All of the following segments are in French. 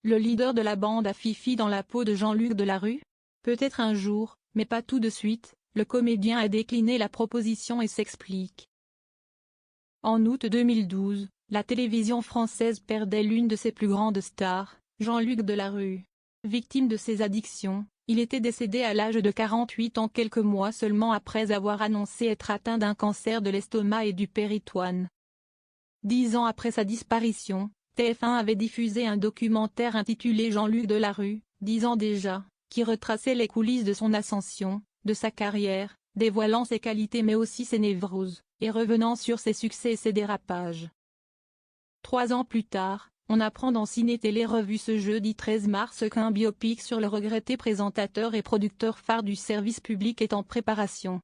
le leader de la bande à Fifi dans la peau de Jean-Luc Delarue? Peut-être un jour, mais pas tout de suite, le comédien a décliné la proposition et s'explique. En août 2012, la télévision française perdait l'une de ses plus grandes stars, Jean-Luc Delarue. Victime de ses addictions, il était décédé à l'âge de 48 ans quelques mois seulement après avoir annoncé être atteint d'un cancer de l'estomac et du péritoine. 10 ans après sa disparition, TF1 avait diffusé un documentaire intitulé Jean-Luc Delarue, 10 ans déjà, qui retraçait les coulisses de son ascension, de sa carrière, dévoilant ses qualités mais aussi ses névroses, et revenant sur ses succès et ses dérapages. 3 ans plus tard, on apprend dans Ciné Télé Revue ce jeudi 13 mars qu'un biopic sur le regretté présentateur et producteur phare du service public est en préparation.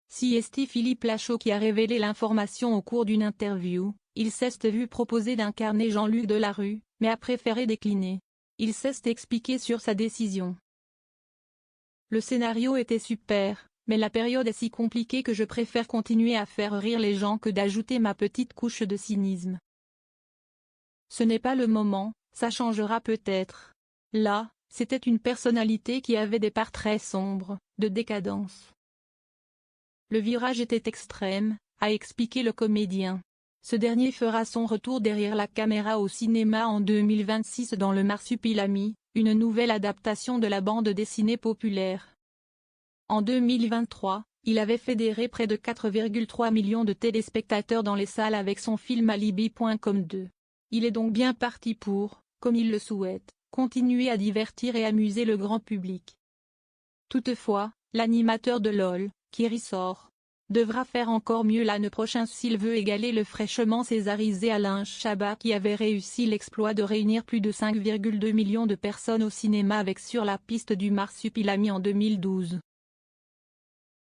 C'est Philippe Lachaud qui a révélé l'information au cours d'une interview. Il s'est vu proposer d'incarner Jean-Luc Delarue, mais a préféré décliner. Il s'est expliqué sur sa décision. Le scénario était super, mais la période est si compliquée que je préfère continuer à faire rire les gens que d'ajouter ma petite couche de cynisme. Ce n'est pas le moment, ça changera peut-être. Là, c'était une personnalité qui avait des parts très sombres, de décadence. Le virage était extrême, a expliqué le comédien. Ce dernier fera son retour derrière la caméra au cinéma en 2026 dans Le Marsupilami, une nouvelle adaptation de la bande dessinée populaire. En 2023, il avait fédéré près de 4,3 millions de téléspectateurs dans les salles avec son film Alibi.com 2. Il est donc bien parti pour, comme il le souhaite, continuer à divertir et amuser le grand public. Toutefois, l'animateur de LOL, qui ressort, devra faire encore mieux l'année prochaine s'il veut égaler le fraîchement césarisé Alain Chabat qui avait réussi l'exploit de réunir plus de 5,2 millions de personnes au cinéma avec Sur la piste du Marsupilami en 2012.